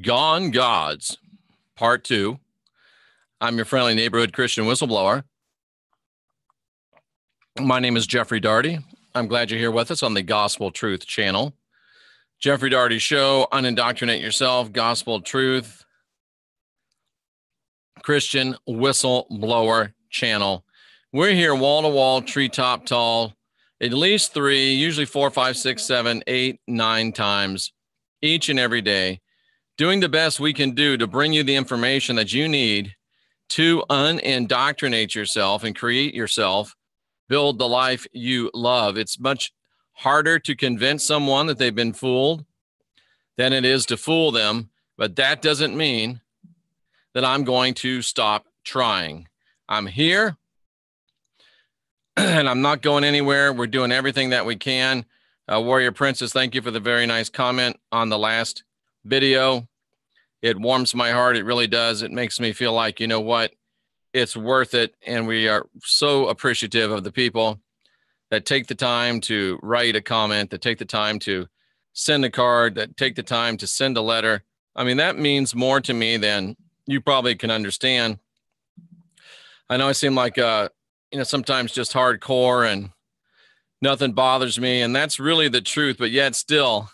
Gone Gods, Part 2. I'm your friendly neighborhood Christian whistleblower. My name is Jeffrey Daugherty. I'm glad you're here with us on the Gospel Truth channel. Jeffrey Daugherty Show, Unindoctrinate Yourself, Gospel Truth, Christian Whistleblower channel. We're here wall-to-wall, treetop tall, at least 3, usually 4, 5, 6, 7, 8, 9 times each and every day, doing the best we can do to bring you the information that you need to unindoctrinate yourself and create yourself, build the life you love. It's much harder to convince someone that they've been fooled than it is to fool them, but that doesn't mean that I'm going to stop trying. I'm here, and I'm not going anywhere. We're doing everything that we can. Warrior Princess, thank you for the very nice comment on the last video. It warms my heart. It really does. It makes me feel like, you know what, it's worth it. And we are so appreciative of the people that take the time to write a comment, that take the time to send a card, that take the time to send a letter. I mean, that means more to me than you probably can understand. I know I seem like, sometimes just hardcore and nothing bothers me. And that's really the truth. But yet still,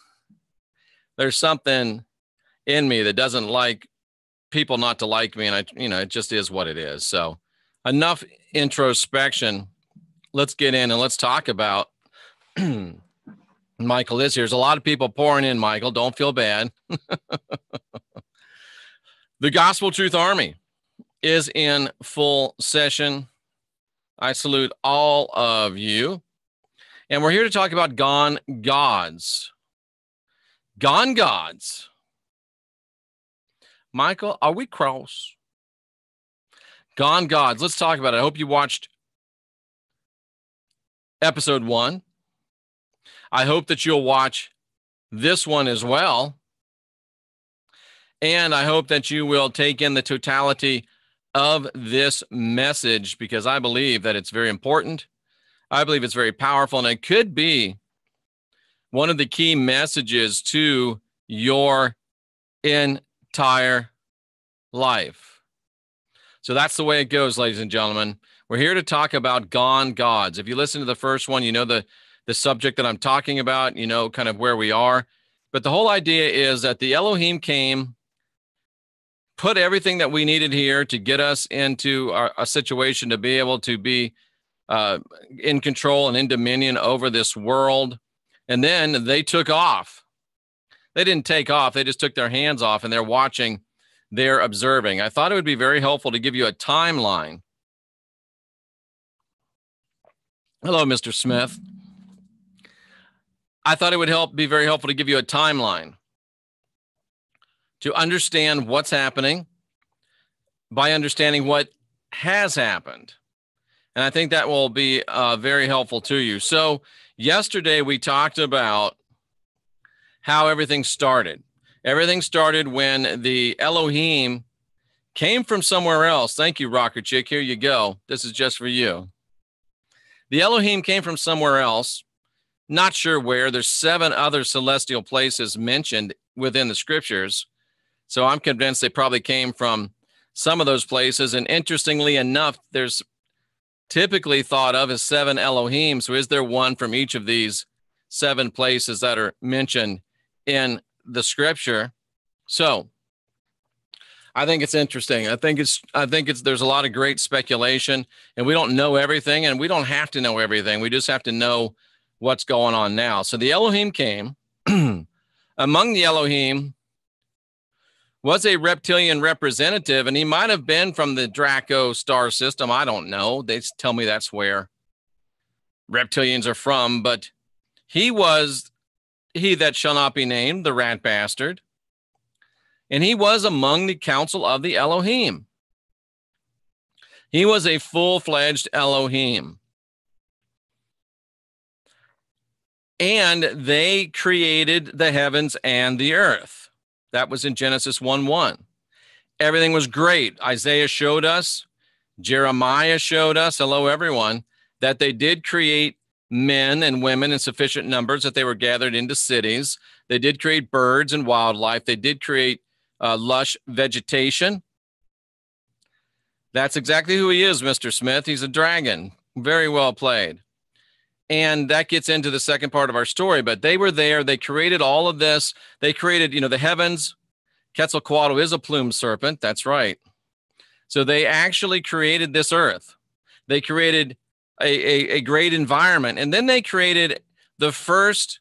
there's something in me that doesn't like people not to like me. And it just is what it is. So enough introspection. Let's get in and let's talk about Michael is here. There's a lot of people pouring in, Michael. Don't feel bad. The Gospel Truth Army is in full session. I salute all of you. And we're here to talk about Gone Gods. Gone Gods. Michael, are we cross? Gone Gods. Let's talk about it. I hope you watched episode 1. I hope that you'll watch this one as well. And I hope that you will take in the totality of this message, because I believe that it's very important. I believe it's very powerful, and it could be one of the key messages to your entire life. So that's the way it goes, ladies and gentlemen. We're here to talk about Gone Gods. If you listen to the first one, you know the subject that I'm talking about, you know kind of where we are. But the whole idea is that the Elohim came, put everything that we needed here to get us into a situation to be able to be in control and in dominion over this world. And then they took off. They didn't take off. They just took their hands off, and they're watching, they're observing. I thought it would be very helpful to give you a timeline. Hello, Mr. Smith. I thought it would be very helpful to give you a timeline to understand what's happening by understanding what has happened. And I think that will be very helpful to you. So yesterday we talked about how everything started. Everything started when the Elohim came from somewhere else. Thank you, Rocker Chick. Here you go. This is just for you. The Elohim came from somewhere else. Not sure where. There's 7 other celestial places mentioned within the scriptures. So I'm convinced they probably came from some of those places. And interestingly enough, there's typically thought of as 7 Elohim. So is there one from each of these 7 places that are mentioned in the scripture? So I think it's interesting. I think there's a lot of great speculation, and we don't know everything, and we don't have to know everything. We just have to know what's going on now. So the Elohim came. Among the Elohim was a reptilian representative, and he might have been from the Draco star system. I don't know. They tell me that's where reptilians are from, but he was he that shall not be named, the rat bastard, and he was among the council of the Elohim. He was a full-fledged Elohim. And they created the heavens and the earth. That was in Genesis 1:1. Everything was great. Isaiah showed us, Jeremiah showed us, hello everyone, that they did create men and women in sufficient numbers, that they were gathered into cities. They did create birds and wildlife. They did create lush vegetation. That's exactly who he is, Mr. Smith. He's a dragon. Very well played. And that gets into the second part of our story. But they were there. They created all of this. They created, the heavens. Quetzalcoatl is a plumed serpent. That's right. So they actually created this earth. They created a great environment. And then they created the first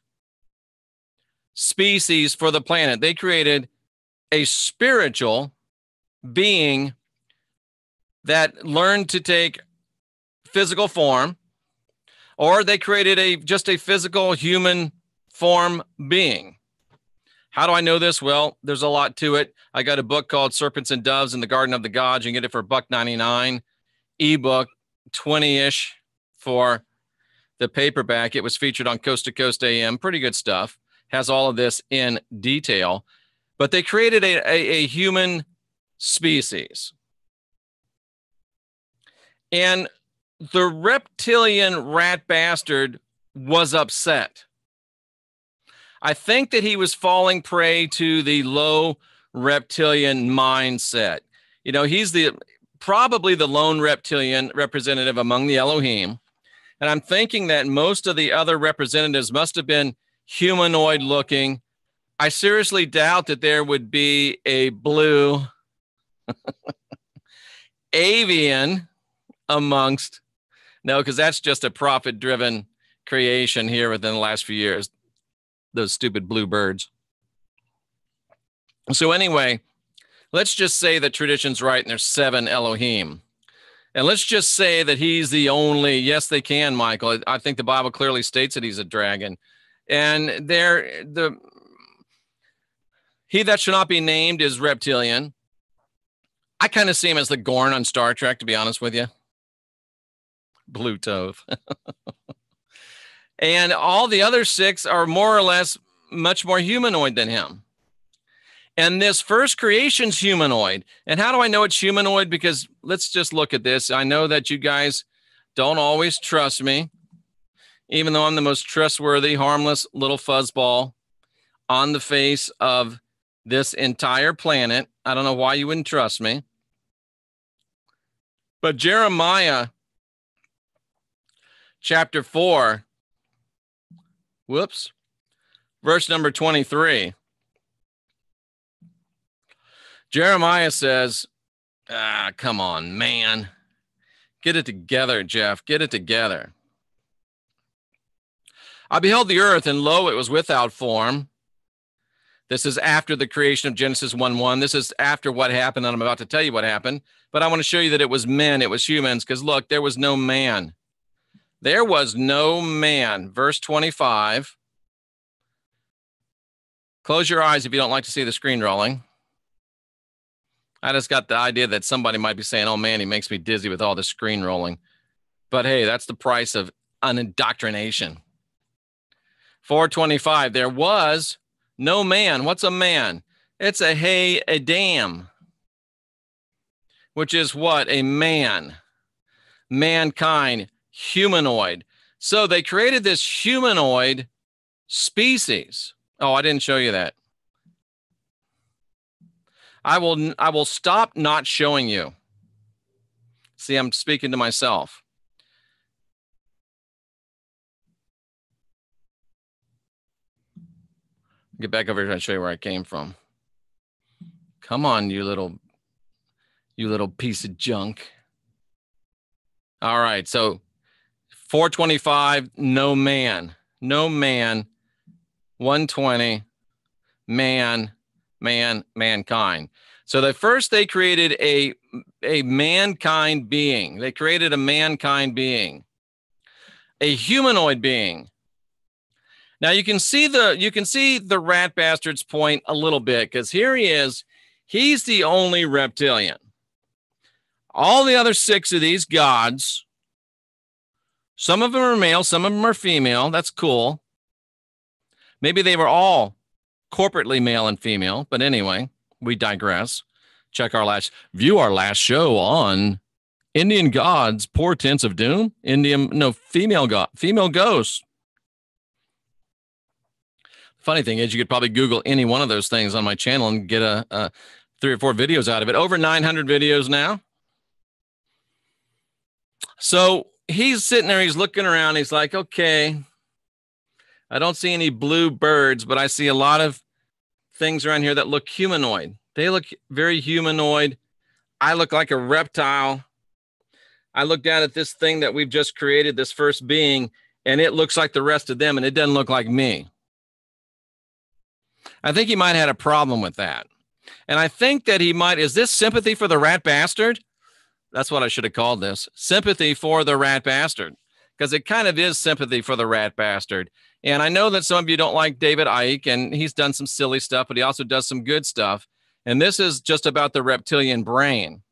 species for the planet. They created a spiritual being that learned to take physical form, or they created just a physical human form being. How do I know this? Well, there's a lot to it. I got a book called Serpents and Doves in the Garden of the Gods. You can get it for $1.99. Ebook, 20-ish for the paperback. It was featured on Coast to Coast AM. Pretty good stuff. Has all of this in detail. But they created a human species. And the reptilian rat bastard was upset. I think that he was falling prey to the low reptilian mindset. He's probably the lone reptilian representative among the Elohim. And I'm thinking that most of the other representatives must have been humanoid looking. I seriously doubt that there would be a blue avian amongst. No, because that's just a profit-driven creation here within the last few years. Those stupid blue birds. So anyway, let's just say that tradition's right and there's 7 Elohim. And let's just say that he's the only, yes, they can, Michael. I think the Bible clearly states that he's a dragon. And he that shall not be named is reptilian. I kind of see him as the Gorn on Star Trek, to be honest with you. Blue Tove. And all the other 6 are more or less much more humanoid than him. And this first creation's humanoid. And how do I know it's humanoid? Because let's just look at this. I know that you guys don't always trust me, even though I'm the most trustworthy, harmless little fuzzball on the face of this entire planet. I don't know why you wouldn't trust me. But Jeremiah chapter 4, verse number 23. Jeremiah says, come on, man. Get it together, Jeff. Get it together. I beheld the earth, and lo, it was without form. This is after the creation of Genesis 1:1. This is after what happened, and I'm about to tell you what happened. But I want to show you that it was men, it was humans, because look, there was no man. There was no man. Verse 25. Close your eyes if you don't like to see the screen rolling. I just got the idea that somebody might be saying, oh man, he makes me dizzy with all the screen rolling. But hey, that's the price of unindoctrination. 4:25, there was no man. What's a man? It's a Adam, which is what? A man. Mankind, humanoid. So they created this humanoid species. Oh, I didn't show you that. I will stop not showing you. See, I'm speaking to myself. Get back over here and show you where I came from. Come on, you little piece of junk. All right, so 4:25, no man. 120, mankind. So they created a mankind being. They created a mankind being, a humanoid being. Now you can see the rat bastard's point a little bit, because here he is. He's the only reptilian. All the other 6 of these gods, some of them are male, some of them are female. That's cool. Maybe they were all corporately male and female, but anyway, we digress. View our last show on Indian gods, portents of doom. Female ghosts. Funny thing is, you could probably Google any one of those things on my channel and get a 3 or 4 videos out of it. Over 900 videos now. So he's sitting there, he's looking around. He's like, okay, I don't see any blue birds, but I see a lot of things around here that look humanoid. They look very humanoid. I look like a reptile. I look down at this thing that we've just created, this first being, and it looks like the rest of them, and it doesn't look like me. I think he might have had a problem with that. And I think that he might, is this sympathy for the rat bastard? That's what I should have called this. Sympathy for the rat bastard. Because it kind of is sympathy for the rat bastard. And I know that some of you don't like David Icke, and he's done some silly stuff, but he also does some good stuff. And this is just about the reptilian brain.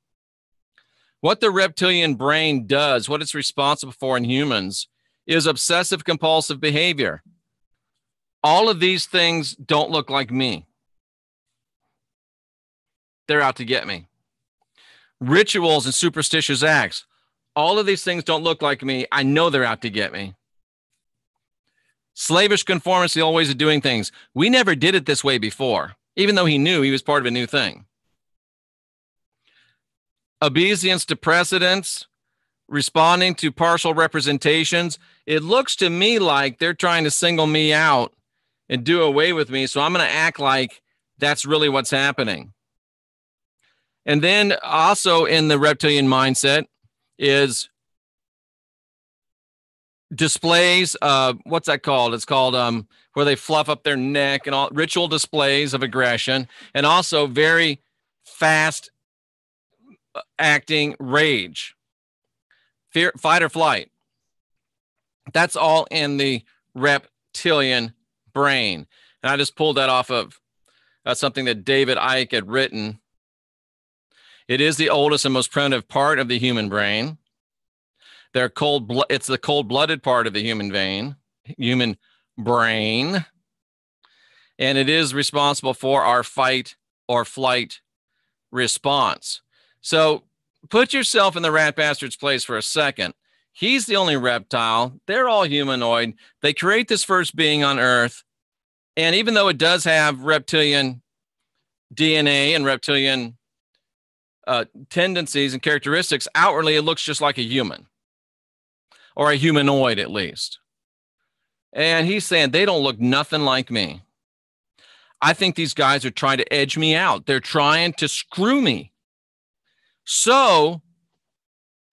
What the reptilian brain does, what it's responsible for in humans, is obsessive compulsive behavior. All of these things don't look like me. They're out to get me. Rituals and superstitious acts. All of these things don't look like me. I know they're out to get me. Slavish conformity, old ways of doing things. We never did it this way before, even though he knew he was part of a new thing. Obeisance to precedents, responding to partial representations. It looks to me like they're trying to single me out and do away with me, so I'm going to act like that's really what's happening. And then also in the reptilian mindset is displays, what's that called? It's called where they fluff up their neck and all ritual displays of aggression, and also very fast acting rage, fear, fight or flight. That's all in the reptilian brain. And I just pulled that off of something that David Icke had written. It is the oldest and most primitive part of the human brain. It's the cold-blooded part of the human brain. And it is responsible for our fight or flight response. So put yourself in the rat bastard's place for a second. He's the only reptile. They're all humanoid. They create this first being on Earth. And even though it does have reptilian DNA and reptilian tendencies and characteristics, outwardly it looks just like a human, or a humanoid at least. And he's saying they don't look nothing like me. I think these guys are trying to edge me out. They're trying to screw me. So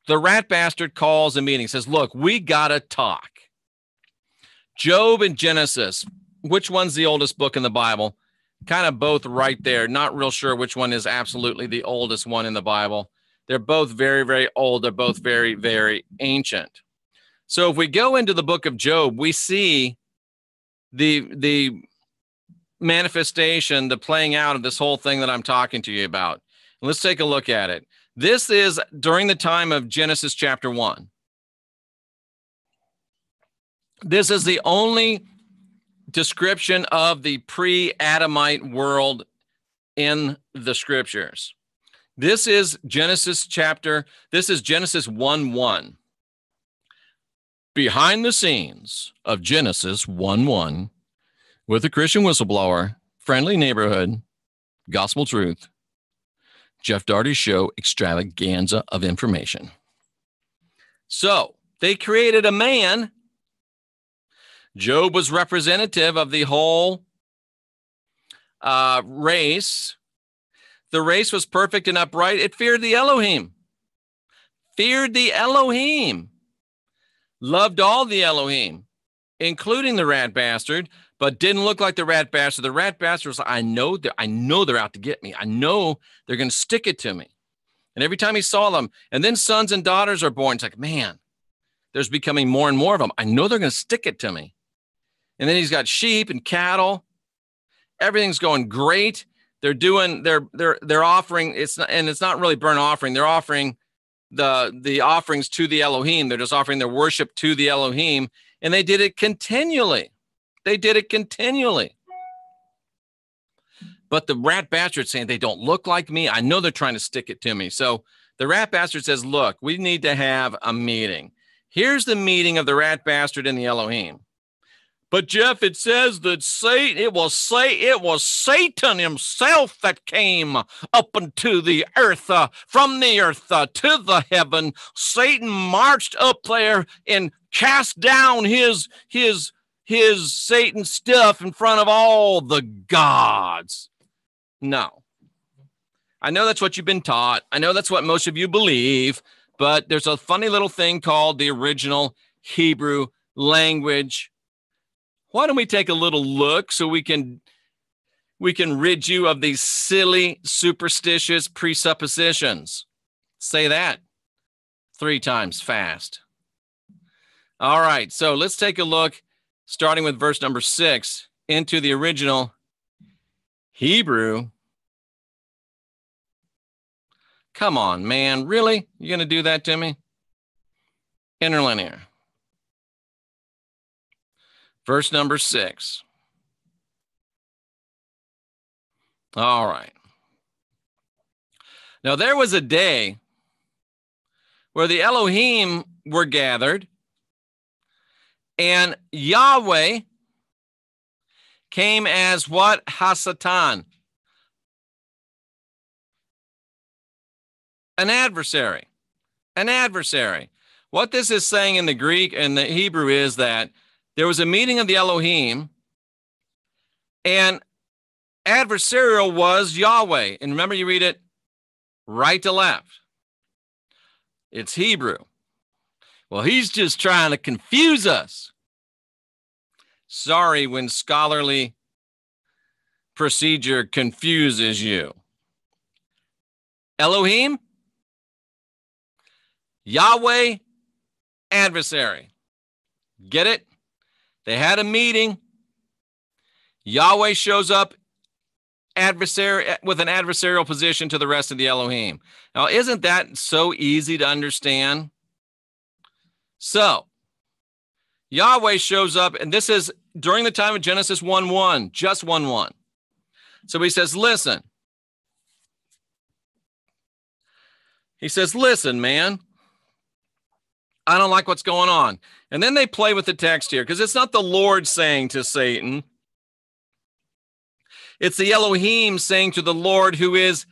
the rat bastard calls a meeting, says, look, we got to talk. Job and Genesis, which one's the oldest book in the Bible? Kind of both right there. Not real sure which one is absolutely the oldest one in the Bible. They're both very, very old. They're both very, very ancient. So if we go into the book of Job, we see the manifestation, the playing out of this whole thing that I'm talking to you about. And let's take a look at it. This is during the time of Genesis chapter 1. This is the only description of the pre-Adamite world in the scriptures. This is Genesis 1:1. Behind the scenes of Genesis 1:1 with a Christian whistleblower, friendly neighborhood, gospel truth, Jeff Darty's show extravaganza of information. So they created a man. Job was representative of the whole race. The race was perfect and upright. It feared the Elohim. Feared the Elohim. Loved all the Elohim, including the rat bastard, but didn't look like the rat bastard. The rat bastard was like, I know they're out to get me. I know they're going to stick it to me. And every time he saw them, and then sons and daughters are born, it's like, man, there's becoming more and more of them. I know they're going to stick it to me. And then he's got sheep and cattle. Everything's going great. They're doing they're offering, it's not really burnt offering. They're offering the offerings to the Elohim. They're just offering their worship to the Elohim, and they did it continually. They did it continually. But the rat bastard saying they don't look like me. I know they're trying to stick it to me. So the rat bastard says, look, we need to have a meeting. Here's the meeting of the rat bastard and the Elohim. But Jeff, it says that it was Satan himself that came up into the earth, from the earth to the heaven. Satan marched up there and cast down his Satan stuff in front of all the gods. No. I know that's what you've been taught. I know that's what most of you believe, but there's a funny little thing called the original Hebrew language. Why don't we take a little look so we can rid you of these silly, superstitious presuppositions? Say that 3 times fast. All right, so let's take a look, starting with verse number 6, into the original Hebrew. Come on, man. Really? You're going to do that to me? Interlinear. Verse number 6. All right. Now, there was a day where the Elohim were gathered, and Yahweh came as what? Hasatan. An adversary. An adversary. What this is saying in the Greek and the Hebrew is that there was a meeting of the Elohim, and adversarial was Yahweh. And remember, you read it right to left. It's Hebrew. Well, he's just trying to confuse us. Sorry when scholarly procedure confuses you. Elohim, Yahweh, adversary. Get it? They had a meeting. Yahweh shows up with an adversarial position to the rest of the Elohim. Now, isn't that so easy to understand? So, Yahweh shows up, and this is during the time of Genesis 1:1, just 1:1. So he says, listen. He says, listen, man. I don't like what's going on. And then they play with the text here, because it's not the Lord saying to Satan. It's the Elohim saying to the Lord, who is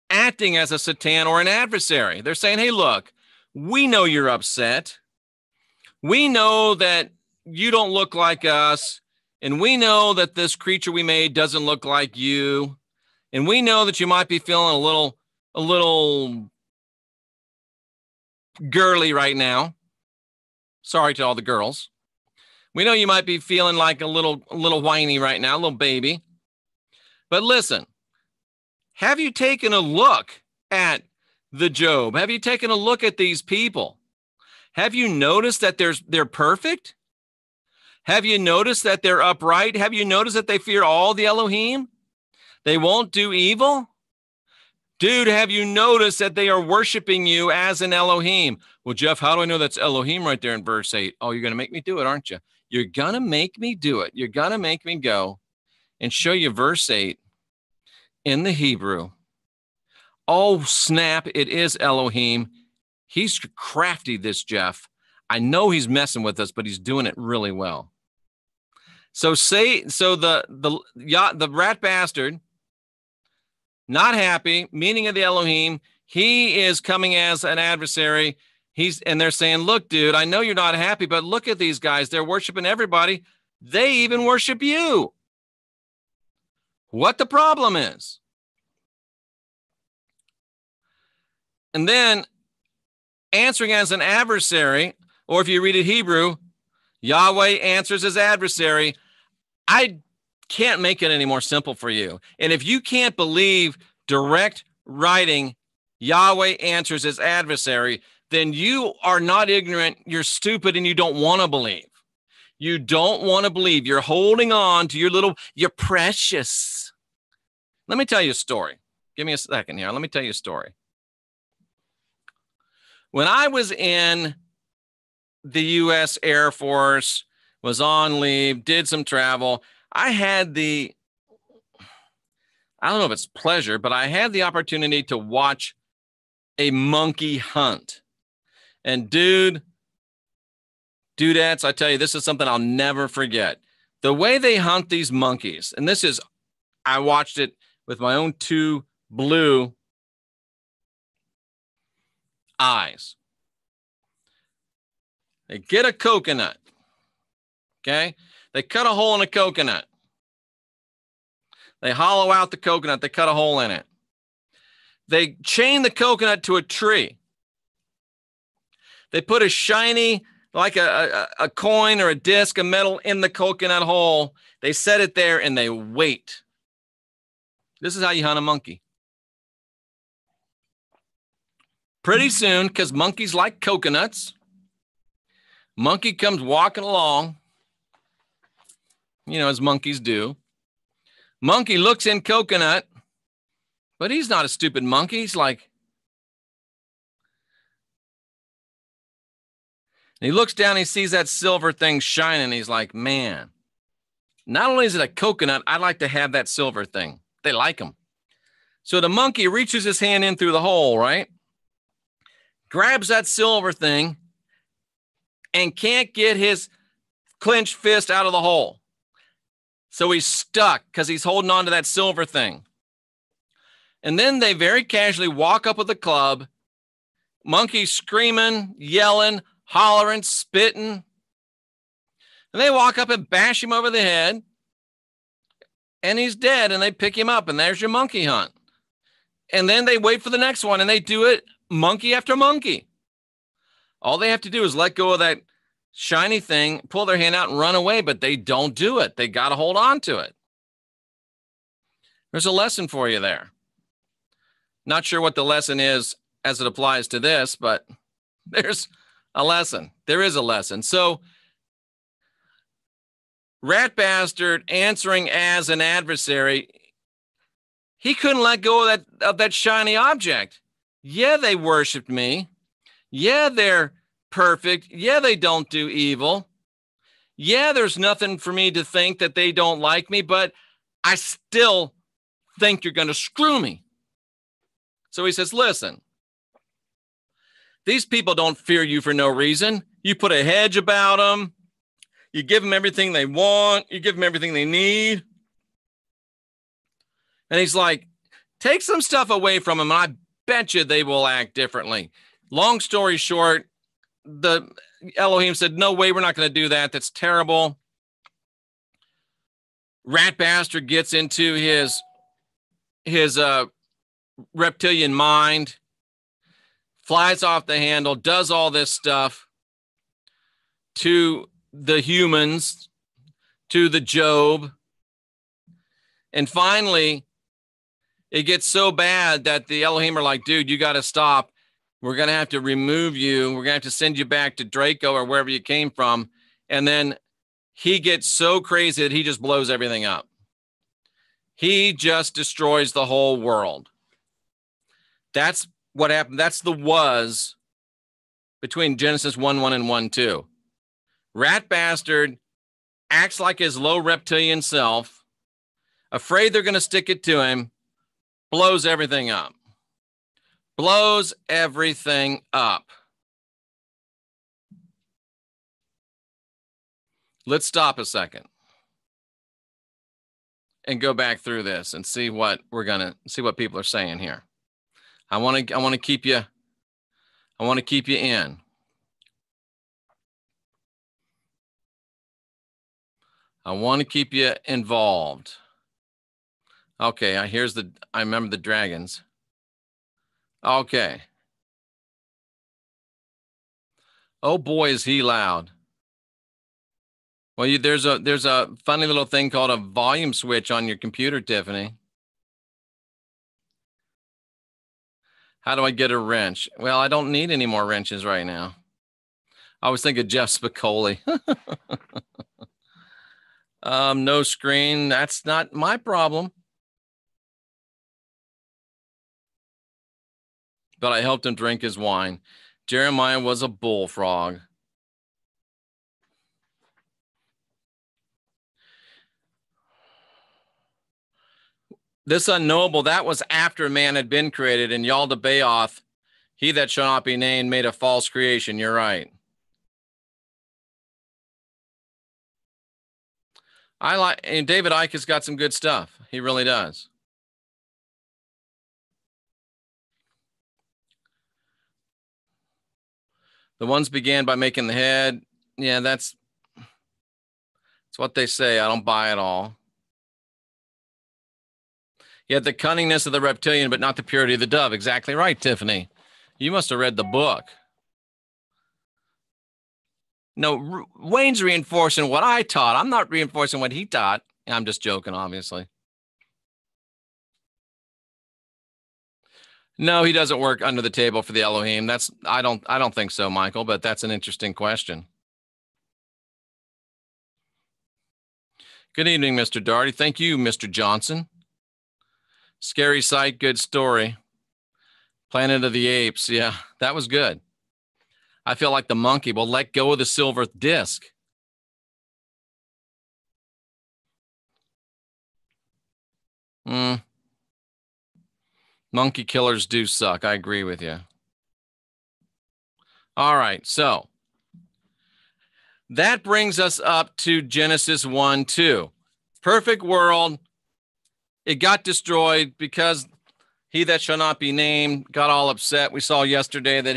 acting as a Satan or an adversary. They're saying, hey, look, we know you're upset. We know that you don't look like us. And we know that this creature we made doesn't look like you. And we know that you might be feeling a little girly right now. Sorry to all the girls. We know you might be feeling like a little whiny right now, a little baby. But listen, have you taken a look at the Job? Have you taken a look at these people? Have you noticed that they're perfect? Have you noticed that they're upright? Have you noticed that they fear all the Elohim? They won't do evil? Dude, have you noticed that they are worshiping you as an Elohim? Well, Jeff, how do I know that's Elohim right there in verse 8? Oh, you're going to make me do it, aren't you? You're going to make me do it. You're going to make me go and show you verse 8 in the Hebrew. Oh, snap, it is Elohim. He's crafty, this Jeff. I know he's messing with us, but he's doing it really well. So the rat bastard, not happy, meaning of the Elohim, he is coming as an adversary. And they're saying, look, dude, I know you're not happy, but look at these guys. They're worshiping everybody. They even worship you. What the problem is. And then answering as an adversary, or if you read it Hebrew, Yahweh answers as adversary. I can't make it any more simple for you. And if you can't believe direct writing, Yahweh answers as adversary, then you are not ignorant, you're stupid, and you don't want to believe. You don't want to believe. You're holding on to you're precious. Let me tell you a story. Give me a second here. Let me tell you a story. When I was in the U.S. Air Force, was on leave, did some travel, I had I don't know if it's pleasure, but I had the opportunity to watch a monkey hunt. And dude, dudettes, I tell you, this is something I'll never forget. The way they hunt these monkeys, and this is, I watched it with my own two blue eyes. They get a coconut, okay? They cut a hole in a coconut. They hollow out the coconut. They cut a hole in it. They chain the coconut to a tree. They put a shiny, like a coin or a disc of metal in the coconut hole. They set it there and they wait. This is how you hunt a monkey. Pretty soon, because monkeys like coconuts, monkey comes walking along, you know, as monkeys do. Monkey looks in coconut, but he's not a stupid monkey. He's like, and he looks down, he sees that silver thing shining. He's like, man, not only is it a coconut, I'd like to have that silver thing. They like them. So the monkey reaches his hand in through the hole, right? Grabs that silver thing and can't get his clenched fist out of the hole. So he's stuck because he's holding on to that silver thing. And then they very casually walk up with a club, monkey screaming, yelling, hollering, spitting. And they walk up and bash him over the head. And he's dead, and they pick him up, and there's your monkey hunt. And then they wait for the next one, and they do it monkey after monkey. All they have to do is let go of that shiny thing, pull their hand out, and run away, but they don't do it. They got to hold on to it. There's a lesson for you there. Not sure what the lesson is as it applies to this, but there's a lesson. There is a lesson. So, Rat Bastard answering as an adversary, he couldn't let go of that shiny object. Yeah, they worshiped me. Yeah, they're perfect. Yeah, they don't do evil. Yeah, there's nothing for me to think that they don't like me, but I still think you're going to screw me. So he says, listen, these people don't fear you for no reason. You put a hedge about them. You give them everything they want. You give them everything they need. And he's like, take some stuff away from them, and I bet you they will act differently. Long story short, the Elohim said, no way, we're not going to do that. That's terrible. Rat Bastard gets into his reptilian mind, flies off the handle, does all this stuff to the humans, to the Job. And finally, it gets so bad that the Elohim are like, dude, you got to stop. We're going to have to remove you. We're going to have to send you back to Draco or wherever you came from. And then he gets so crazy that he just blows everything up. He just destroys the whole world. That's what happened. That's the was between Genesis 1:1 and 1:2. Rat Bastard acts like his low reptilian self, afraid they're going to stick it to him, blows everything up. Blows everything up. Let's stop a second and go back through this and see what people are saying here. I want to keep you in. I want to keep you involved. Okay, I remember the dragons. Okay. Oh boy, is he loud. Well, there's a funny little thing called a volume switch on your computer, Tiffany. How do I get a wrench? Well, I don't need any more wrenches right now. I was thinking Jeff Spicoli. No screen. That's not my problem. But I helped him drink his wine. Jeremiah was a bullfrog. This unknowable, that was after man had been created, and Yaldabaoth, he that shall not be named, made a false creation. You're right. And David Icke has got some good stuff. He really does. The ones began by making the head. Yeah, that's what they say. I don't buy it all. Yet the cunningness of the reptilian, but not the purity of the dove. Exactly right, Tiffany. You must have read the book. No, Wayne's reinforcing what I taught. I'm not reinforcing what he taught. I'm just joking, obviously. No, he doesn't work under the table for the Elohim. I don't think so, Michael, but that's an interesting question. Good evening, Mr. Daugherty. Thank you, Mr. Johnson. Scary sight, good story. Planet of the Apes. Yeah, that was good. I feel like the monkey will let go of the silver disc. Monkey killers do suck. I agree with you. All right, so that brings us up to Genesis 1:2. Perfect world. It got destroyed because he that shall not be named got all upset. We saw yesterday that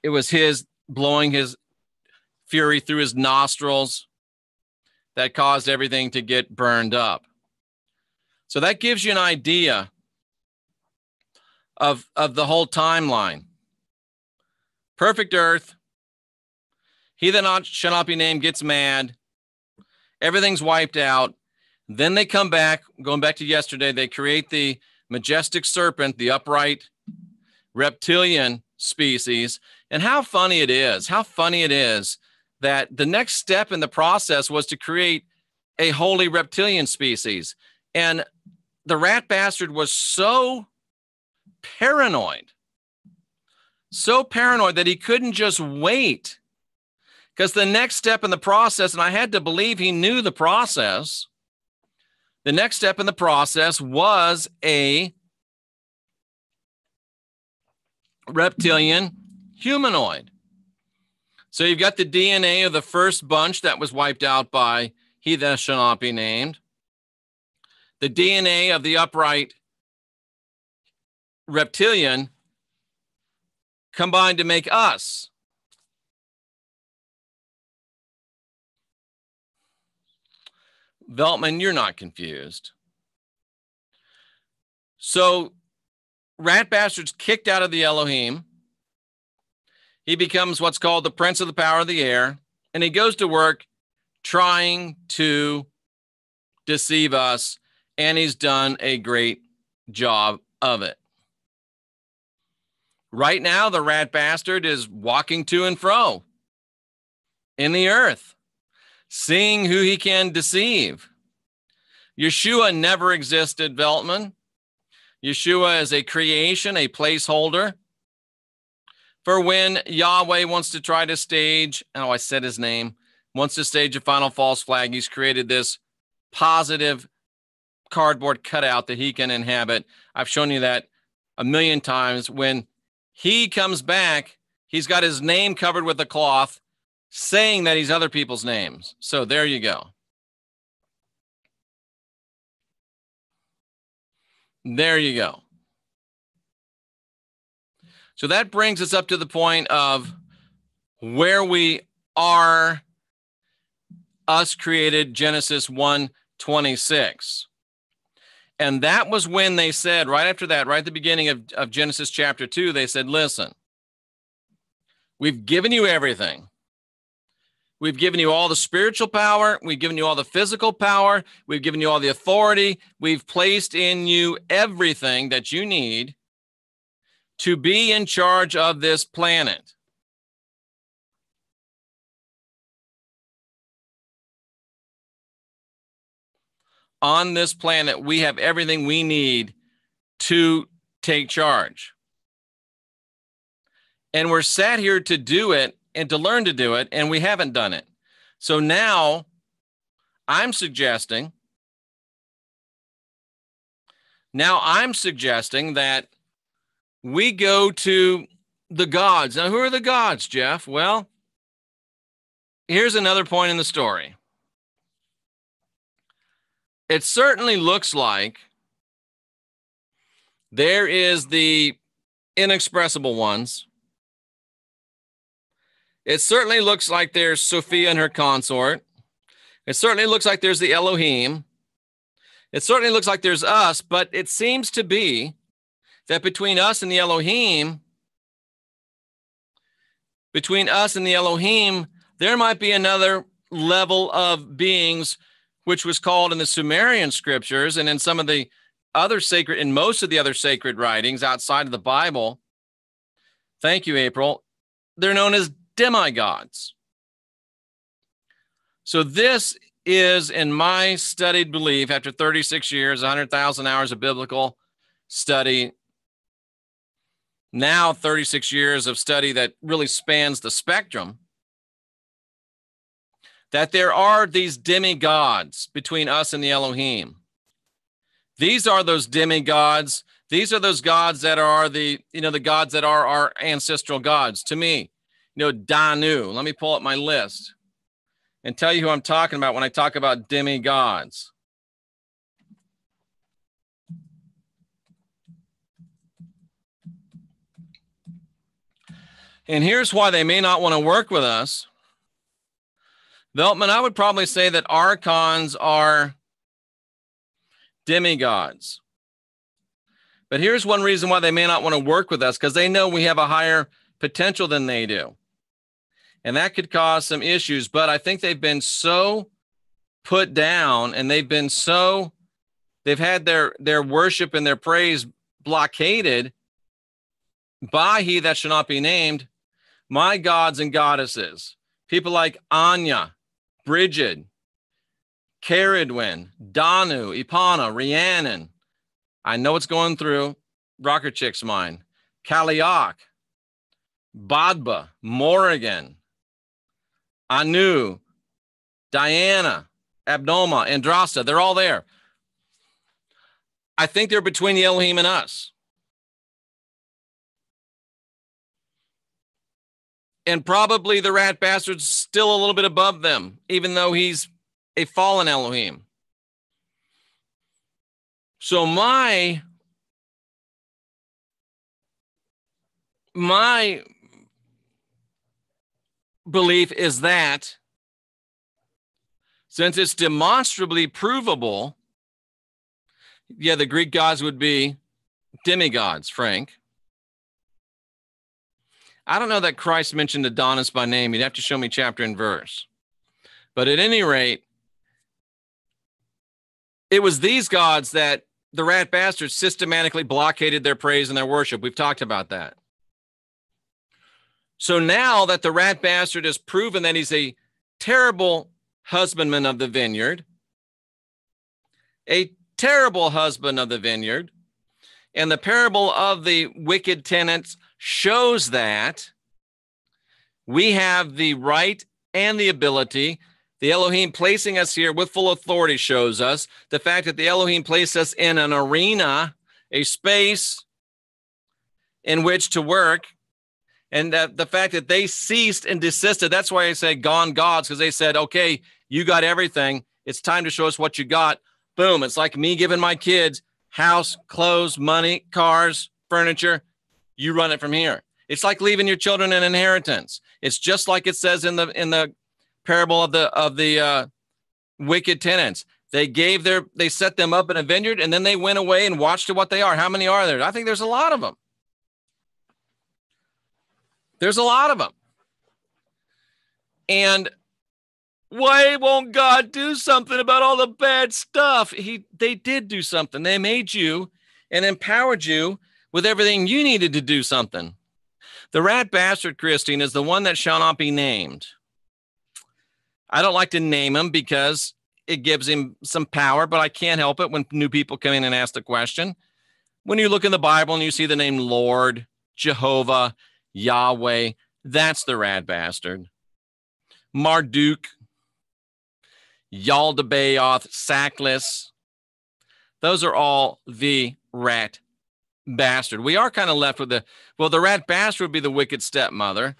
it was his blowing his fury through his nostrils that caused everything to get burned up. So that gives you an idea of the whole timeline. Perfect earth. He that shall not be named gets mad. Everything's wiped out. Then they come back, going back to yesterday, they create the majestic serpent, the upright reptilian species. And how funny it is that the next step in the process was to create a holy reptilian species. And the rat bastard was so paranoid that he couldn't just wait. Because the next step in the process, and I had to believe he knew the process, the next step in the process was a reptilian humanoid. So you've got the DNA of the first bunch that was wiped out by he that shall not be named. The DNA of the upright reptilian combined to make us. Veltman, you're not confused. So rat bastard's kicked out of the Elohim. He becomes what's called the prince of the power of the air, and he goes to work trying to deceive us, and he's done a great job of it. Right now, the rat bastard is walking to and fro in the earth, seeing who he can deceive. Yeshua never existed, Veltman. Yeshua is a creation, a placeholder for when Yahweh wants to try to stage, I said his name, wants to stage a final false flag. He's created this positive cardboard cutout that he can inhabit. I've shown you that a million times. When he comes back, he's got his name covered with a cloth, saying that he's other people's names. So there you go. There you go. So that brings us up to the point of where we are, us created Genesis 1:26. And that was when they said, right after that, right at the beginning of Genesis chapter 2, they said, listen, we've given you everything. We've given you all the spiritual power. We've given you all the physical power. We've given you all the authority. We've placed in you everything that you need to be in charge of this planet. On this planet, we have everything we need to take charge. And we're sat here to do it and to learn to do it, and we haven't done it. So now I'm suggesting that we go to the gods. Now, who are the gods, Jeff? Well, here's another point in the story. it certainly looks like there is the inexpressible ones. It certainly looks like there's Sophia and her consort. It certainly looks like there's the Elohim. It certainly looks like there's us, but it seems to be that between us and the Elohim, there might be another level of beings, which was called in the Sumerian scriptures and in some of the other sacred, in most of the other sacred writings outside of the Bible. Thank you, April. They're known as demigods. So this is, in my studied belief, after 36 years, 100,000 hours of biblical study, now 36 years of study that really spans the spectrum, that there are these demigods between us and the Elohim. These are those demigods. These are those gods that are the gods that are our ancestral gods. To me, Danu. Let me pull up my list and tell you who I'm talking about when I talk about demigods. And here's why they may not want to work with us. Veltman, I would probably say that archons are demigods. But here's one reason why they may not want to work with us, because they know we have a higher potential than they do. And that could cause some issues. But I think they've been so put down, and they've had their worship and their praise blockaded by he that shall not be named, my gods and goddesses. People like Anya, Brigid, Caridwen, Danu, Ipana, Rhiannon. I know it's going through Rocker Chick's mind. Kaliak, Badba, Morrigan, Anu, Diana, Abnoma, Andrasta. They're all there. I think they're between the Elohim and us. And probably the rat bastard's still a little bit above them, even though he's a fallen Elohim. So my belief is that since it's demonstrably provable, the Greek gods would be demigods, Frank. I don't know that Christ mentioned Adonis by name. You'd have to show me chapter and verse. But at any rate, it was these gods that the rat bastards systematically blockaded their praise and their worship. We've talked about that. So now that the rat bastard has proven that he's a terrible husbandman of the vineyard, a terrible husband of the vineyard, and the parable of the wicked tenants shows that we have the right and the ability. The Elohim placing us here with full authority shows us the fact that the Elohim placed us in an arena, a space in which to work, and that the fact that they ceased and desisted. That's why I say gone gods, because they said, okay, you got everything. It's time to show us what you got. Boom. It's like me giving my kids house, clothes, money, cars, furniture. You run it from here. It's like leaving your children an inheritance. It's just like it says in the parable of the wicked tenants. They set them up in a vineyard, and then they went away and watched what they are. How many are there? I think there's a lot of them. There's a lot of them. And why won't God do something about all the bad stuff? They did do something. They made you and empowered you with everything you needed to do something. The rat bastard, Christine, is the one that shall not be named. I don't like to name him because it gives him some power, but I can't help it when new people come in and ask the question. When you look in the Bible and you see the name Lord, Jehovah, Yahweh, that's the rat bastard. Marduk, Yaldabaoth, Saklis, those are all the rat bastard. We are kind of left with the rat bastard would be the wicked stepmother.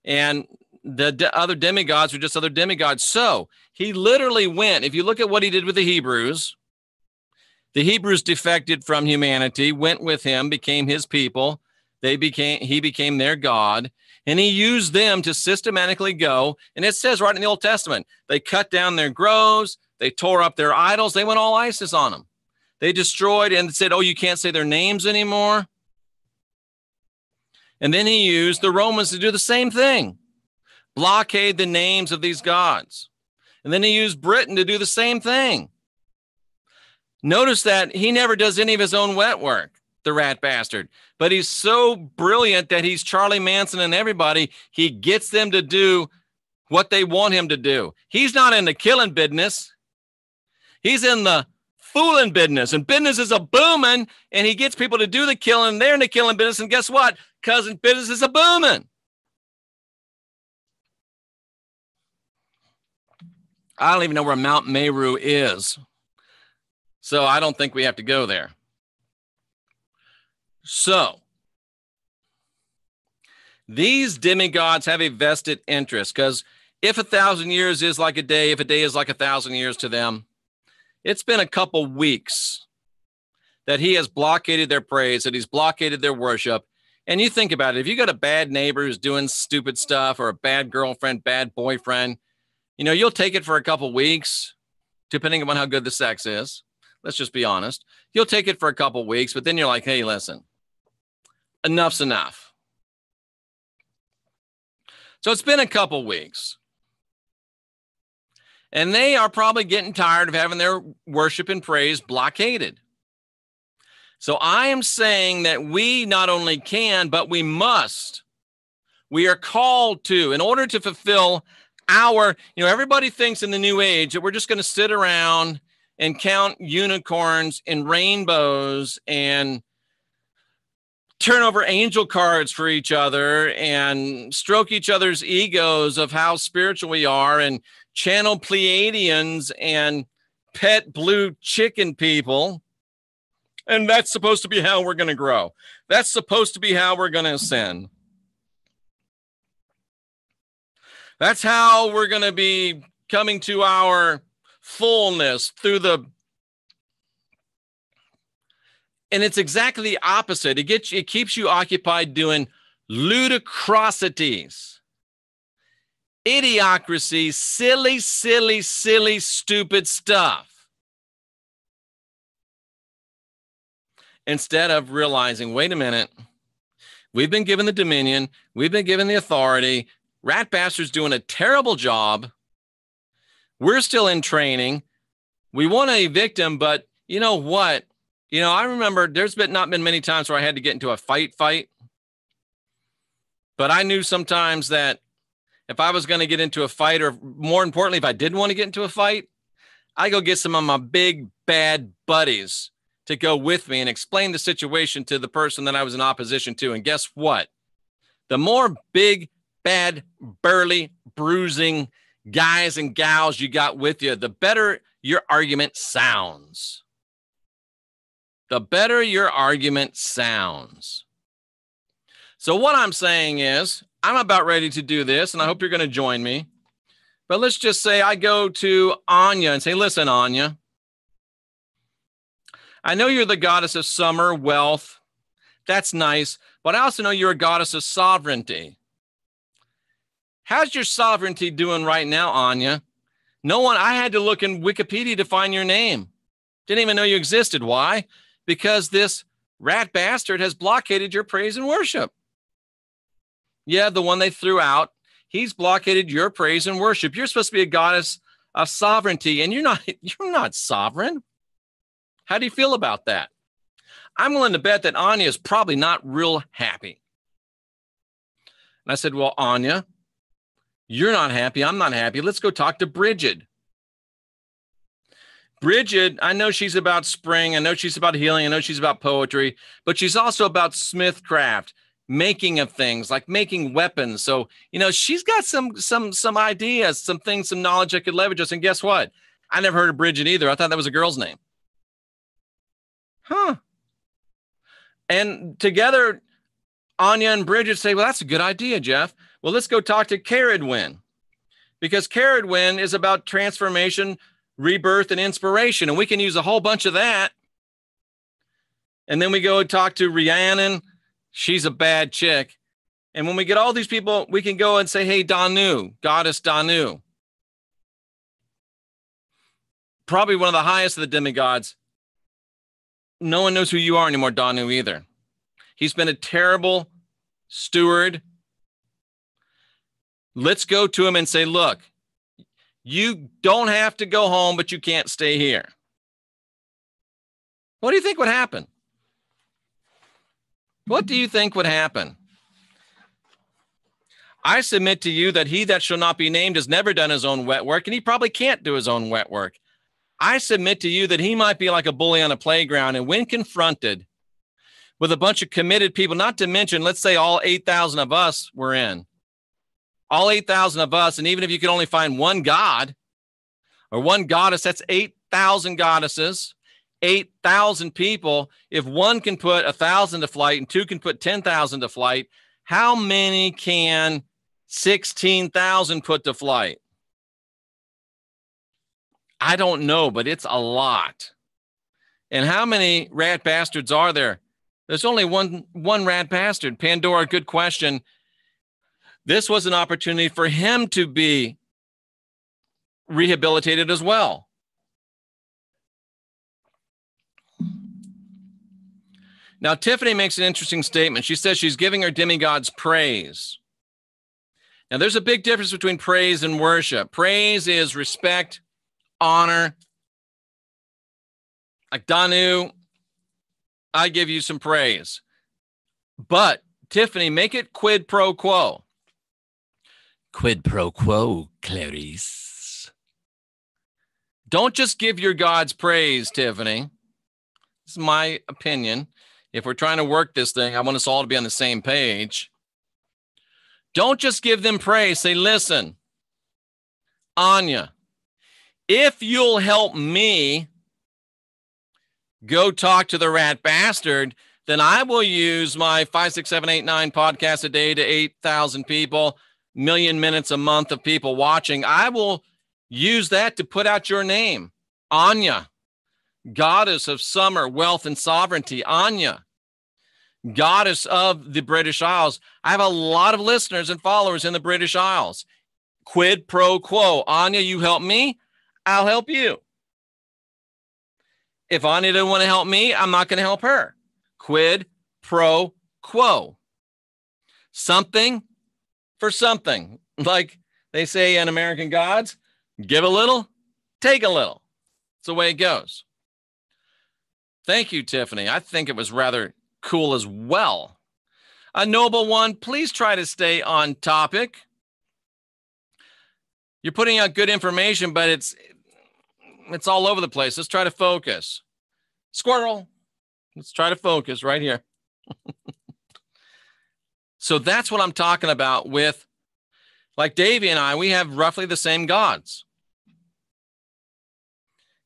And the other demigods were just other demigods. So he literally went, if you look at what he did with the Hebrews defected from humanity, went with him, became his people. He became their God, and he used them to systematically go. And it says right in the Old Testament, they cut down their groves, they tore up their idols, they went all ISIS on them. They destroyed and said, oh, you can't say their names anymore. And then he used the Romans to do the same thing, blockade the names of these gods. And then he used Britain to do the same thing. Notice that he never does any of his own wet work, the rat bastard. But he's so brilliant that he's Charlie Manson and everybody. He gets them to do what they want him to do. He's not in the killing business. He's in the fooling business. And business is a booming, and he gets people to do the killing. They're in the killing business. And guess what? Cousin, business is a booming. I don't even know where Mount Meru is. So I don't think we have to go there. So these demigods have a vested interest, because if 1,000 years is like a day, if a day is like 1,000 years to them, it's been a couple weeks that he has blockaded their praise, that he's blockaded their worship. And you think about it, if you got a bad neighbor who's doing stupid stuff, or a bad girlfriend, bad boyfriend, you know, you'll take it for a couple weeks, depending on how good the sex is. Let's just be honest. You'll take it for a couple weeks, but then you're like, hey, listen, enough's enough. So it's been a couple weeks. And they are probably getting tired of having their worship and praise blockaded. So I am saying that we not only can, but we must. We are called to, in order to fulfill our, everybody thinks in the new age that we're just going to sit around and count unicorns and rainbows and turn over angel cards for each other and stroke each other's egos of how spiritual we are and channel Pleiadians and pet blue chicken people. And that's supposed to be how we're going to grow. That's supposed to be how we're going to ascend. That's how we're going to be coming to our fullness through the... And it's exactly the opposite. It keeps you occupied doing ludicrosities, idiocracy, silly, stupid stuff. Instead of realizing, wait a minute, we've been given the dominion, we've been given the authority, Rat Bastard's doing a terrible job, we're still in training, we want to evict him, but you know what? I remember there's not been many times where I had to get into a fight, but I knew sometimes that if I was going to get into a fight, or more importantly, if I didn't want to get into a fight, I go get some of my big, bad buddies to go with me and explain the situation to the person that I was in opposition to. And guess what? The more big, bad, burly, bruising guys and gals you got with you, the better your argument sounds. The better your argument sounds. So what I'm saying is, I'm about ready to do this, and I hope you're going to join me. But let's just say I go to Anya and say, listen, Anya, I know you're the goddess of summer, wealth. That's nice. But I also know you're a goddess of sovereignty. How's your sovereignty doing right now, Anya? I had to look in Wikipedia to find your name. Didn't even know you existed. Why? Because this rat bastard has blockaded your praise and worship. Yeah, the one they threw out. He's blockaded your praise and worship. You're supposed to be a goddess of sovereignty, and you're not sovereign. How do you feel about that? I'm willing to bet that Anya is probably not real happy. And I said, well, Anya, you're not happy. I'm not happy. Let's go talk to Bridget. Bridget, I know she's about spring. I know she's about healing. I know she's about poetry, but she's also about smithcraft, making of things, like making weapons. So, she's got some ideas, some things, some knowledge I could leverage us. And guess what? I never heard of Bridget either. I thought that was a girl's name. Huh. And together, Anya and Bridget say, well, that's a good idea, Jeff. Well, let's go talk to Caradwin, because Caradwin is about transformation, rebirth, and inspiration. And we can use a whole bunch of that. And then we go talk to Rhiannon. She's a bad chick. And when we get all these people, we can go and say, hey, Danu, goddess Danu. Probably one of the highest of the demigods. No one knows who you are anymore, Danu, either. He's been a terrible steward. Let's go to him and say, look, you don't have to go home, but you can't stay here. What do you think would happen? What do you think would happen? I submit to you that he that shall not be named has never done his own wet work, and he probably can't do his own wet work. I submit to you that he might be like a bully on a playground, and when confronted with a bunch of committed people, not to mention, let's say all 8,000 of us were in, all 8,000 of us, and even if you could only find one god or one goddess, that's 8,000 goddesses, 8,000 people. If one can put 1,000 to flight and two can put 10,000 to flight, how many can 16,000 put to flight? I don't know, but it's a lot. And how many rat bastards are there? There's only one rat bastard. Pandora, good question. This was an opportunity for him to be rehabilitated as well. Now, Tiffany makes an interesting statement. She says she's giving her demigods praise. Now, there's a big difference between praise and worship. Praise is respect, honor. Like Danu, I give you some praise. But, Tiffany, make it quid pro quo. Quid pro quo, Clarice. Don't just give your gods praise, Tiffany. This is my opinion. If we're trying to work this thing, I want us all to be on the same page. Don't just give them praise. Say, listen, Anya, if you'll help me go talk to the rat bastard, then I will use my 5, 6, 7, 8, 9 podcasts a day to 8,000 people, million minutes a month of people watching. I will use that to put out your name, Anya, goddess of summer, wealth, and sovereignty. Anya, goddess of the British Isles. I have a lot of listeners and followers in the British Isles. Quid pro quo. Anya, you help me, I'll help you. If Anya doesn't want to help me, I'm not going to help her. Quid pro quo. Something for something. Like they say in American Gods, give a little, take a little. It's the way it goes. Thank you, Tiffany. I think it was rather cool as well. A noble one, please try to stay on topic. You're putting out good information, but it's all over the place. Let's try to focus. Squirrel. Let's try to focus right here. So that's what I'm talking about with, like Davey and I, we have roughly the same gods.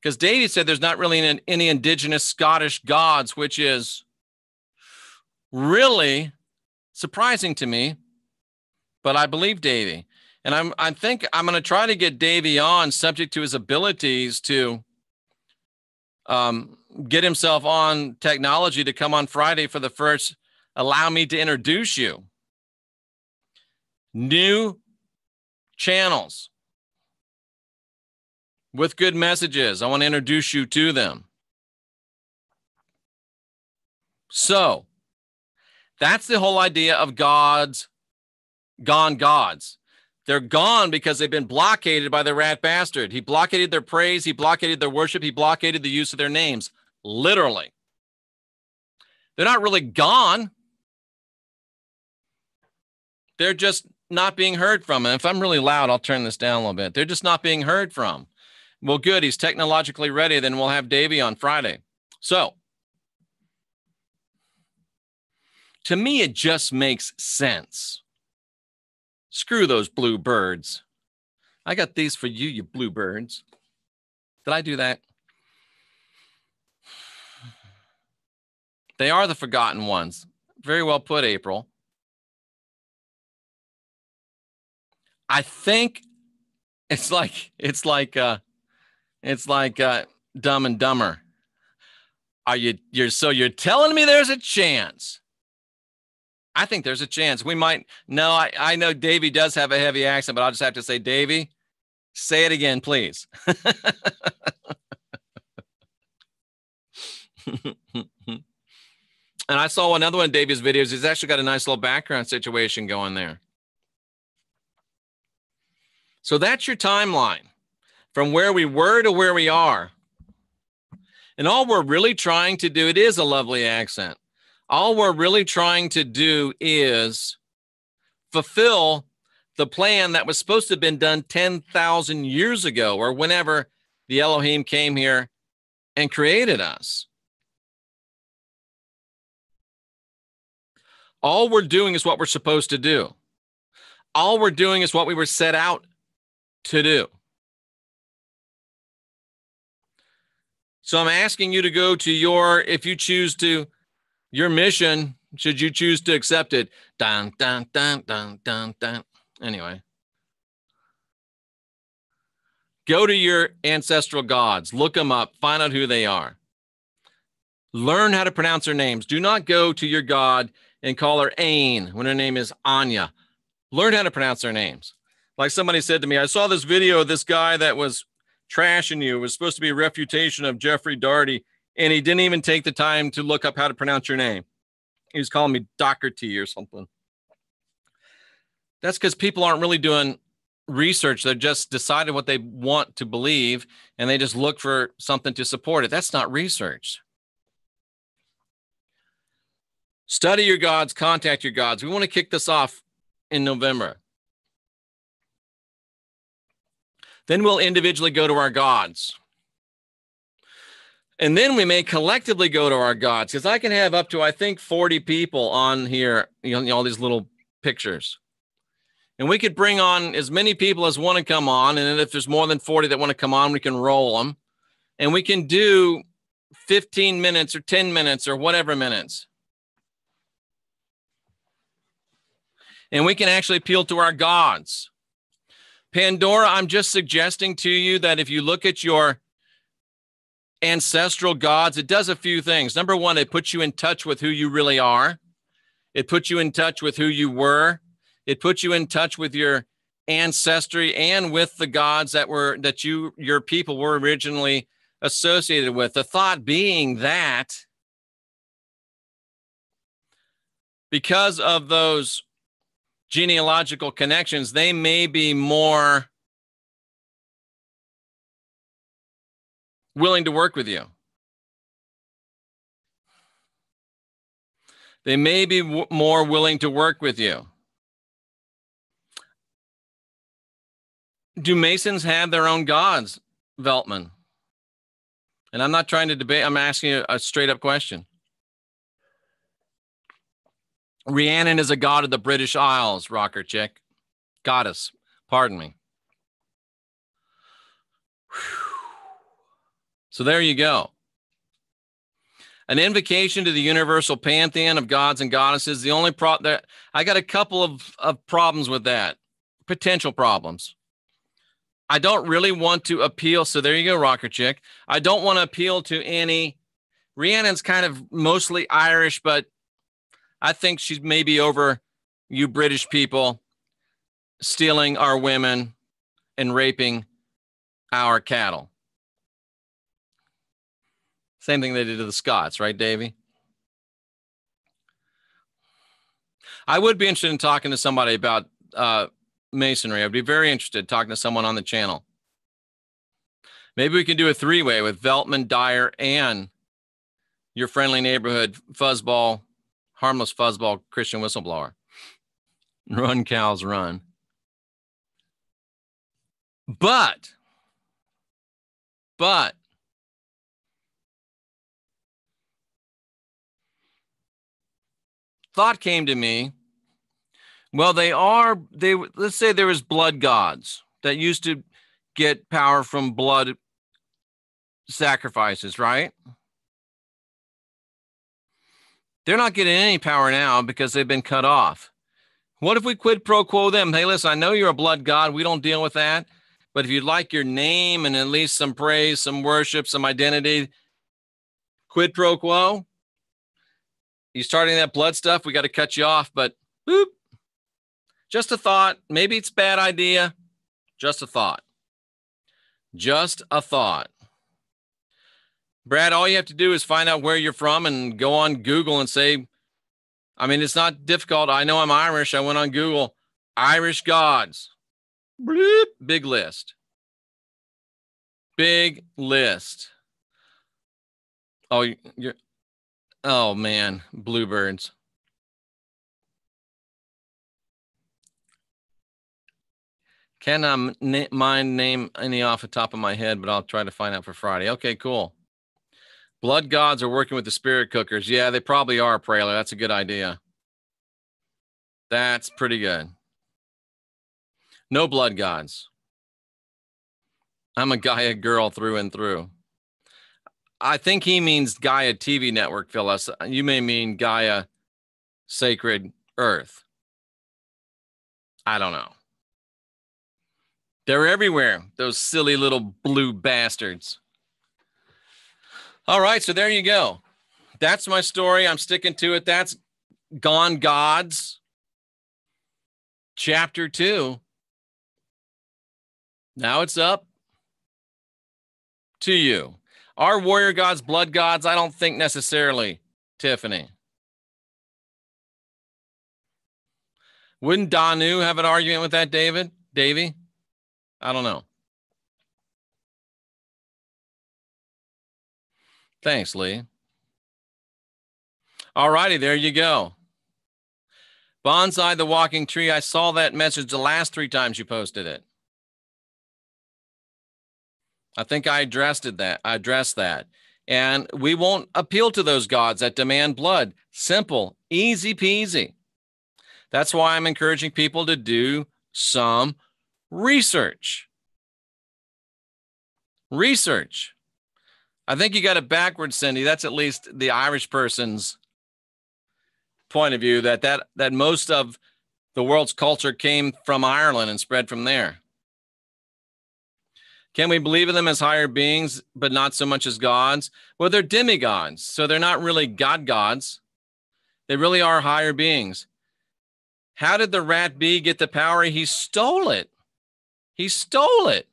Because Davey said there's not really any indigenous Scottish gods, which is really surprising to me, but I believe Davey. And I think I'm going to try to get Davey on, subject to his abilities to get himself on technology, to come on Friday for the first, allow me to introduce you. New channels with good messages. I want to introduce you to them. So that's the whole idea of gods, gone gods. They're gone because they've been blockaded by the rat bastard. He blockaded their praise. He blockaded their worship. He blockaded the use of their names. Literally. They're not really gone. They're just not being heard from. And if I'm really loud, I'll turn this down a little bit. They're just not being heard from. Well, good. He's technologically ready. Then we'll have Davey on Friday. So, to me, it just makes sense. Screw those blue birds. I got these for you, you blue birds. Did I do that? They are the forgotten ones. Very well put, April. I think it's like Dumb and Dumber. You're telling me there's a chance? I think there's a chance. We might. No, I know Davey does have a heavy accent, but I'll just have to say, Davey, say it again, please. And I saw another one of Davey's videos. He's actually got a nice little background situation going there. So that's your timeline from where we were to where we are. And all we're really trying to do, it is a lovely accent. All we're really trying to do is fulfill the plan that was supposed to have been done 10,000 years ago, or whenever the Elohim came here and created us. All we're doing is what we're supposed to do. All we're doing is what we were set out to do. So I'm asking you to go to if you choose to, your mission, should you choose to accept it. Dun, dun, dun, dun, dun, dun. Anyway. Go to your ancestral gods. Look them up. Find out who they are. Learn how to pronounce their names. Do not go to your god and call her Ain when her name is Anya. Learn how to pronounce their names. Like somebody said to me, I saw this video of this guy that was trashing you. It was supposed to be a refutation of Jeffrey Darty, and he didn't even take the time to look up how to pronounce your name. He was calling me Doherty or something. That's because people aren't really doing research. They're just decided what they want to believe, and they just look for something to support it. That's not research. Study your gods, contact your gods. We want to kick this off in November. Then we'll individually go to our gods. And then we may collectively go to our gods, because I can have up to, I think, 40 people on here, all these little pictures. And we could bring on as many people as want to come on. And if there's more than 40 that want to come on, we can roll them. And we can do 15 minutes or 10 minutes or whatever minutes. And we can actually appeal to our gods. Pandora, I'm just suggesting to you that if you look at your ancestral gods, it does a few things. Number one, it puts you in touch with who you really are. It puts you in touch with who you were. It puts you in touch with your ancestry and with the gods that your people were originally associated with. The thought being that because of those genealogical connections, they may be more willing to work with you. They may be more willing to work with you. Do Masons have their own gods, Veltman? And I'm not trying to debate. I'm asking you a straight up question. Rhiannon is a god of the British Isles, rocker chick. Goddess, pardon me. So there you go. An invocation to the universal pantheon of gods and goddesses. The only problem, I got a couple of problems with that, potential problems. I don't really want to appeal. So there you go, rocker chick. I don't want to appeal to any. Rhiannon's kind of mostly Irish, but I think she's maybe over you British people stealing our women and raping our cattle. Same thing they did to the Scots, right, Davey? I would be interested in talking to somebody about Masonry. I'd be very interested in talking to someone on the channel. Maybe we can do a three-way with Veltman, Dyer, and your friendly neighborhood fuzzball, harmless fuzzball Christian whistleblower. Run, cows, run. But thought came to me, well, let's say there was blood gods that used to get power from blood sacrifices, right? They're not getting any power now because they've been cut off. What if we quid pro quo them? Hey, listen, I know you're a blood god. We don't deal with that. But if you'd like your name and at least some praise, some worship, some identity, quid pro quo. You starting that blood stuff, we got to cut you off. But boop, just a thought. Maybe it's a bad idea. Just a thought. Just a thought. Brad, all you have to do is find out where you're from and go on Google and say, I mean, it's not difficult. I know I'm Irish. I went on Google, Irish gods. Bloop, big list. Big list. Oh, oh man, bluebirds. Can't mind name any off the top of my head, but I'll try to find out for Friday. Okay, cool. Blood gods are working with the spirit cookers. Yeah, they probably are, Praler. That's a good idea. That's pretty good. No blood gods. I'm a Gaia girl through and through. I think he means Gaia TV network, Phyllis. You may mean Gaia Sacred Earth. I don't know. They're everywhere, those silly little blue bastards. All right, so there you go. That's my story. I'm sticking to it. That's Gone Gods, Chapter 2. Now it's up to you. Are warrior gods blood gods? I don't think necessarily, Tiffany. Wouldn't Danu have an argument with that, Davey? I don't know. Thanks, Lee. All righty, there you go. Bonsai the Walking Tree. I saw that message the last 3 times you posted it. I think I addressed that. And we won't appeal to those gods that demand blood. Simple, easy peasy. That's why I'm encouraging people to do some research. Research. I think you got it backwards, Cindy. That's at least the Irish person's point of view, that most of the world's culture came from Ireland and spread from there. Can we believe in them as higher beings, but not so much as gods? Well, they're demigods, so they're not really gods. They really are higher beings. How did the rat bee get the power? He stole it. He stole it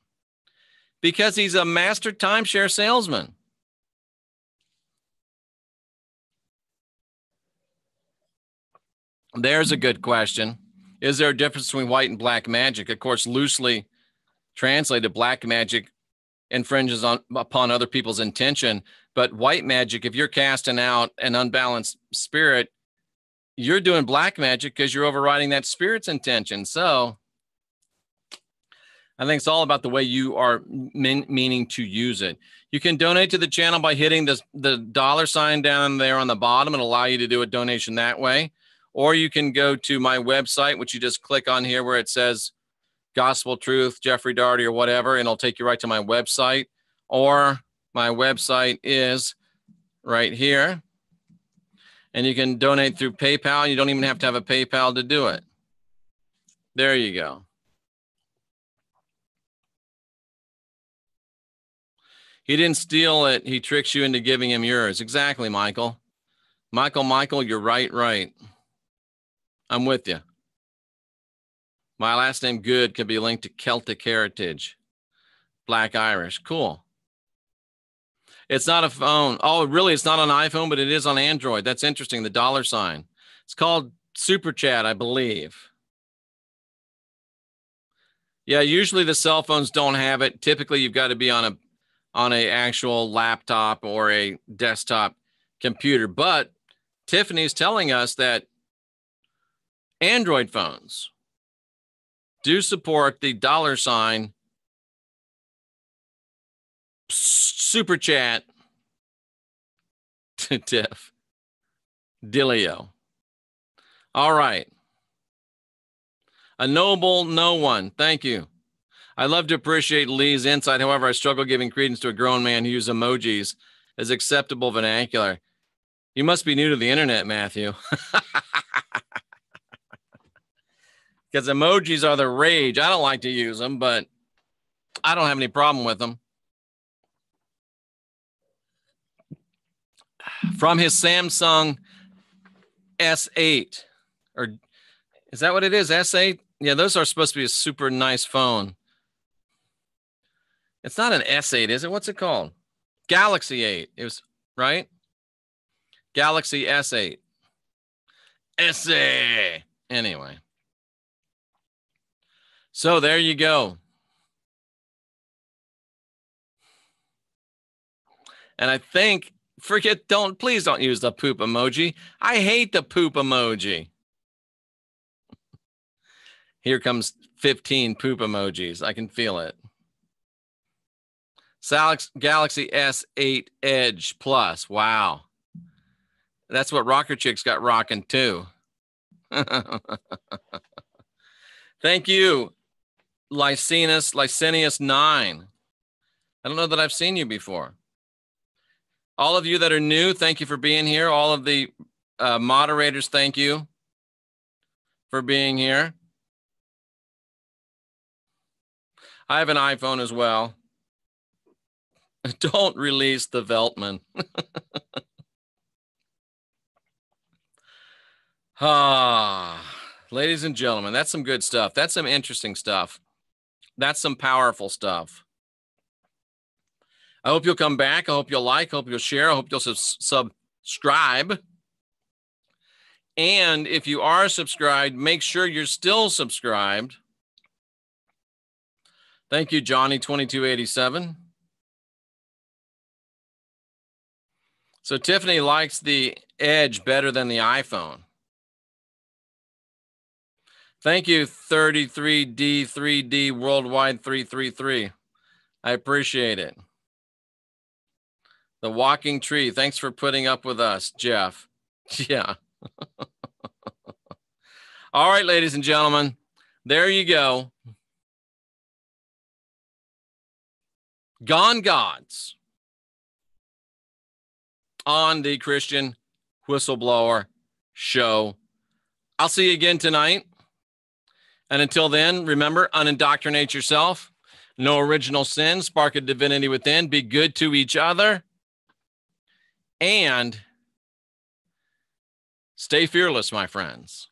because he's a master timeshare salesman. There's a good question. Is there a difference between white and black magic? Of course, loosely translated, black magic infringes upon other people's intention. But white magic, if you're casting out an unbalanced spirit, you're doing black magic because you're overriding that spirit's intention. So I think it's all about the way you are meaning to use it. You can donate to the channel by hitting the dollar sign down there on the bottom and allow you to do a donation that way. Or you can go to my website, which you just click on here where it says Gospel Truth, Jeffrey Daugherty, or whatever, and it'll take you right to my website. Or my website is right here. And you can donate through PayPal. You don't even have to have a PayPal to do it. There you go. He didn't steal it. He tricks you into giving him yours. Exactly, Michael. Michael, you're right. I'm with you. My last name, Good, can be linked to Celtic heritage. Black Irish. Cool. It's not a phone. Oh, really? It's not on iPhone, but it is on Android. That's interesting. The dollar sign. It's called Super Chat, I believe. Yeah, usually the cell phones don't have it. Typically, you've got to be on a actual laptop or a desktop computer. But Tiffany's telling us that Android phones do support the dollar sign Super Chat to Tiff Dilio. All right. A noble no one. Thank you. I love to appreciate Lee's insight. However, I struggle giving credence to a grown man who uses emojis as acceptable vernacular. You must be new to the internet, Matthew. because emojis are the rage. I don't like to use them, but I don't have any problem with them. From his Samsung S8, or is that what it is? S8? Yeah, those are supposed to be a super nice phone. It's not an S8, is it? What's it called? Galaxy 8. It was, right? Galaxy S8. S8. Anyway. So there you go. And I think, please don't use the poop emoji. I hate the poop emoji. Here comes 15 poop emojis. I can feel it. Galaxy S8 Edge Plus. Wow. That's what Rocker Chicks got rocking too. Thank you, Licinius 9. I don't know that I've seen you before. All of you that are new, thank you for being here. All of the moderators, thank you for being here. I have an iPhone as well. Don't release the Veltman. Ladies and gentlemen, that's some good stuff. That's some interesting stuff. That's some powerful stuff. I hope you'll come back. I hope you'll like. I hope you'll share. I hope you'll subscribe. And if you are subscribed, make sure you're still subscribed. Thank you, Johnny2287. So Tiffany likes the Edge better than the iPhone. Thank you, 33D3D Worldwide 333. I appreciate it. The Walking Tree. Thanks for putting up with us, Jeff. Yeah. All right, ladies and gentlemen, there you go. Gone Gods on the Christian Whistleblower Show. I'll see you again tonight. And until then, remember, unindoctrinate yourself. No original sin. Spark of divinity within. Be good to each other. And stay fearless, my friends.